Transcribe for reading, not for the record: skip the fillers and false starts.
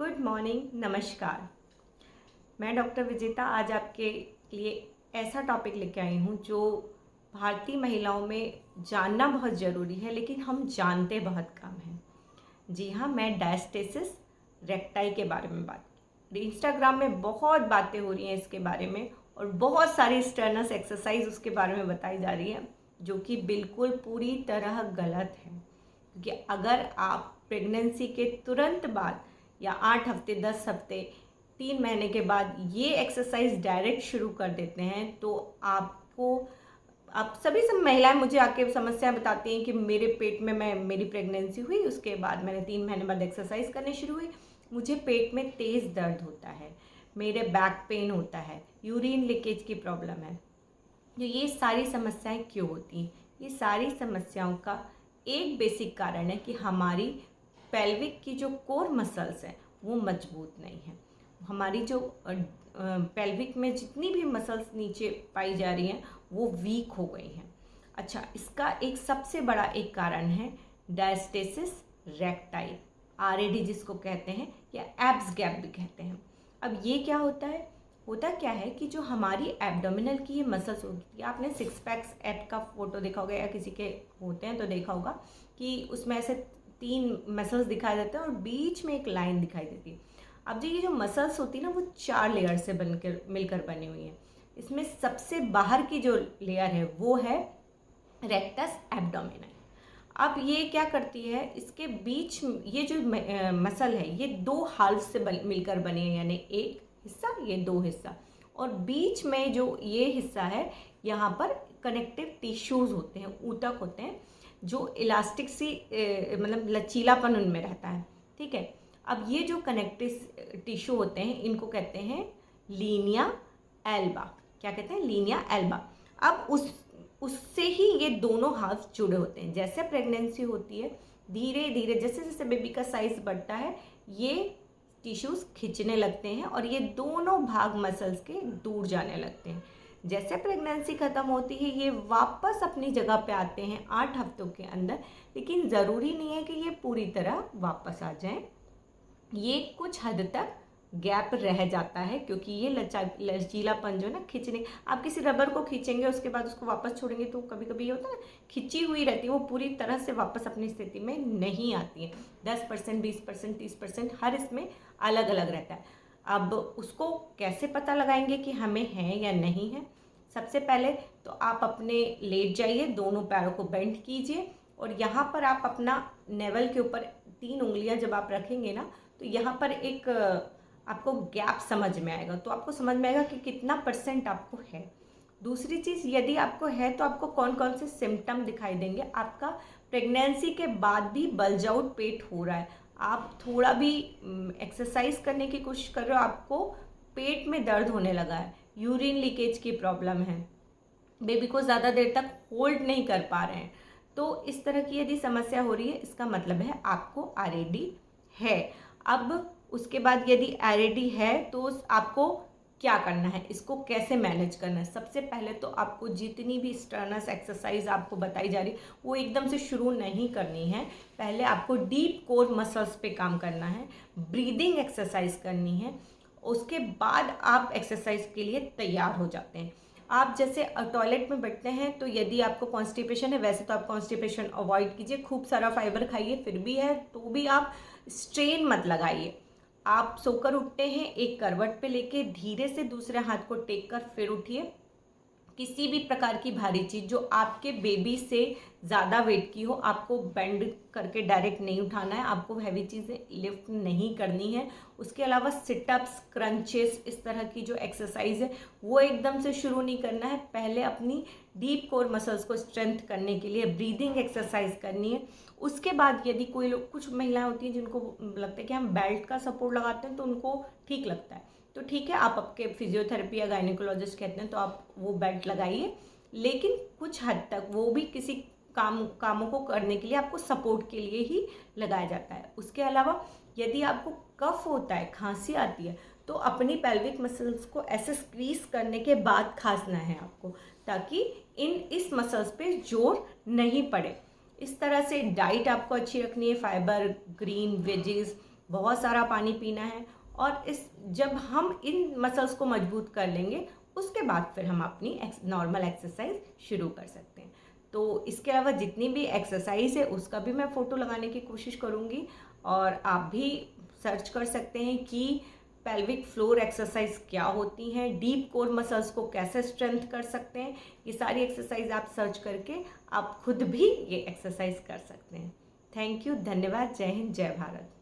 Good morning, नमस्कार। मैं doctor विजेता आज आपके लिए ऐसा टॉपिक लेके आई हूँ जो भारतीय महिलाओं में जानना बहुत ज़रूरी है, लेकिन हम जानते बहुत कम हैं। जी हाँ, मैं डायस्टेसिस रेक्टाई के बारे में बात। इंस्टाग्राम में बहुत बातें हो रही हैं इसके बारे में और बहुत सारी स्टर्नस एक्सरसाइज उसके बारे में बताई जा रही है, जो कि बिल्कुल पूरी तरह गलत है। क्योंकि अगर आप प्रेगनेंसी के तुरंत बाद या 8 हफ्ते, 10 हफ्ते, 3 महीने के बाद ये एक्सरसाइज डायरेक्ट शुरू कर देते हैं तो आपको, आप सभी सब महिलाएं मुझे आके समस्या बताती हैं कि मेरे पेट में, मेरी प्रेगनेंसी हुई, उसके बाद मैंने 3 महीने बाद एक्सरसाइज करनी शुरू हुई, मुझे पेट में तेज़ दर्द होता है, मेरे बैक पेन होता है, यूरिन लीकेज की प्रॉब्लम है। तो ये सारी समस्याएं क्यों होती हैं? ये सारी समस्याओं का एक बेसिक कारण है कि हमारी पेल्विक की जो कोर मसल्स हैं वो मजबूत नहीं है। हमारी जो पेल्विक में जितनी भी मसल्स नीचे पाई जा रही हैं वो वीक हो गई हैं। अच्छा, इसका एक सबसे बड़ा एक कारण है डायस्टेसिस रेक्टाई, आरएडी जिसको कहते हैं, या एब्स गैप भी कहते हैं। अब ये क्या होता है? होता क्या है कि जो हमारी एब्डोमिनल की ये मसल्स होती है, आपने सिक्स पैक्स एप का फोटो देखा होगा या किसी के होते हैं तो देखा होगा कि उसमें ऐसे 3 मसल्स दिखाई देते हैं और बीच में एक लाइन दिखाई देती है। अब जो ये जो मसल्स होती है ना, वो 4 लेयर से बनकर मिलकर बनी हुई हैं। इसमें सबसे बाहर की जो लेयर है वो है रेक्टस एब्डोमिनल। अब ये क्या करती है, इसके बीच ये जो मसल है ये 2 हाल्फ से मिलकर बनी है, यानी एक हिस्सा, ये 2 हिस्सा, और बीच में जो ये हिस्सा है यहाँ पर कनेक्टिव टिश्यूज़ होते हैं, ऊतक होते हैं, जो इलास्टिक सी मतलब लचीलापन उनमें रहता है। ठीक है। अब ये जो कनेक्टिव टिश्यू होते हैं इनको कहते हैं लीनिया एल्बा। क्या कहते हैं? Linnaea Elba. अब उससे ही ये दोनों हाथ जुड़े होते हैं। जैसे प्रेगनेंसी होती है, धीरे धीरे जैसे जैसे बेबी का साइज बढ़ता है, ये टिश्यूज़ खींचने लगते हैं और ये दोनों भाग मसल्स के दूर जाने लगते हैं। जैसे प्रेगनेंसी ख़त्म होती है ये वापस अपनी जगह पे आते हैं 8 हफ्तों के अंदर, लेकिन ज़रूरी नहीं है कि ये पूरी तरह वापस आ जाएं। ये कुछ हद तक गैप रह जाता है, क्योंकि ये लचीलापन जो है ना, खींचने, आप किसी रबर को खींचेंगे उसके बाद उसको वापस छोड़ेंगे तो कभी कभी ये होता है ना, खिंची हुई रहती है, वो पूरी तरह से वापस अपनी स्थिति में नहीं आती है। 10%, 20%, 30% हर इसमें अलग अलग रहता है। अब उसको कैसे पता लगाएंगे कि हमें है या नहीं है? सबसे पहले तो आप अपने लेट जाइए, दोनों पैरों को बेंड कीजिए और यहाँ पर आप अपना नेवल के ऊपर 3 उंगलियाँ जब आप रखेंगे ना, तो यहाँ पर एक आपको गैप समझ में आएगा, तो आपको समझ में आएगा कि कितना % आपको है। दूसरी चीज़, यदि आपको है तो आपको कौन कौन से सिम्टम दिखाई देंगे। आपका प्रेगनेंसी के बाद भी बल्ज आउट पेट हो रहा है, आप थोड़ा भी एक्सरसाइज करने की कोशिश कर रहे हो, आपको पेट में दर्द होने लगा है, यूरिन लीकेज की प्रॉब्लम है, बेबी को ज़्यादा देर तक होल्ड नहीं कर पा रहे हैं, तो इस तरह की यदि समस्या हो रही है, इसका मतलब है आपको आरएडी है। अब उसके बाद यदि आरएडी है तो आपको क्या करना है, इसको कैसे मैनेज करना है? सबसे पहले तो आपको जितनी भी स्टर्नस एक्सरसाइज आपको बताई जा रही वो एकदम से शुरू नहीं करनी है। पहले आपको डीप कोर मसल्स पे काम करना है, ब्रीदिंग एक्सरसाइज करनी है, उसके बाद आप एक्सरसाइज के लिए तैयार हो जाते हैं। आप जैसे टॉयलेट में बैठते हैं तो यदि आपको कॉन्स्टिपेशन है, वैसे तो आप कॉन्स्टिपेशन अवॉइड कीजिए, खूब सारा फाइबर खाइए, फिर भी है तो भी आप स्ट्रेन मत लगाइए। आप सोकर उठते हैं, एक करवट पे लेके धीरे से दूसरे हाथ को टेक कर फिर उठिए। किसी भी प्रकार की भारी चीज़ जो आपके बेबी से ज़्यादा वेट की हो, आपको बेंड करके डायरेक्ट नहीं उठाना है, आपको हैवी चीज़ें लिफ्ट नहीं करनी है। उसके अलावा सिटअप्स, क्रंचेस, इस तरह की जो एक्सरसाइज है वो एकदम से शुरू नहीं करना है। पहले अपनी डीप कोर मसल्स को स्ट्रेंथ करने के लिए ब्रीदिंग एक्सरसाइज करनी है। उसके बाद यदि कोई लोग, कुछ महिलाएं होती हैं जिनको लगता है कि हम बेल्ट का सपोर्ट लगाते हैं तो उनको ठीक लगता है, तो ठीक है, आप आपके फिजियोथेरेपी या गायनिकोलॉजिस्ट कहते हैं तो आप वो बेल्ट लगाइए, लेकिन कुछ हद तक वो भी किसी कामों को करने के लिए आपको सपोर्ट के लिए ही लगाया जाता है। उसके अलावा यदि आपको कफ होता है, खांसी आती है, तो अपनी पेल्विक मसल्स को ऐसे स्क्वीज करने के बाद खांसना है आपको, ताकि इस मसल्स पे जोर नहीं पड़े। इस तरह से डाइट आपको अच्छी रखनी है, फाइबर, ग्रीन वेजीज, बहुत सारा पानी पीना है। और जब हम इन मसल्स को मजबूत कर लेंगे उसके बाद फिर हम अपनी नॉर्मल एक्सरसाइज शुरू कर सकते हैं। तो इसके अलावा जितनी भी एक्सरसाइज है उसका भी मैं फ़ोटो लगाने की कोशिश करूँगी, और आप भी सर्च कर सकते हैं कि पेल्विक फ्लोर एक्सरसाइज क्या होती हैं, डीप कोर मसल्स को कैसे स्ट्रेंथ कर सकते हैं। ये सारी एक्सरसाइज आप सर्च करके आप खुद भी ये एक्सरसाइज कर सकते हैं। थैंक यू, धन्यवाद, जय हिंद, जय भारत।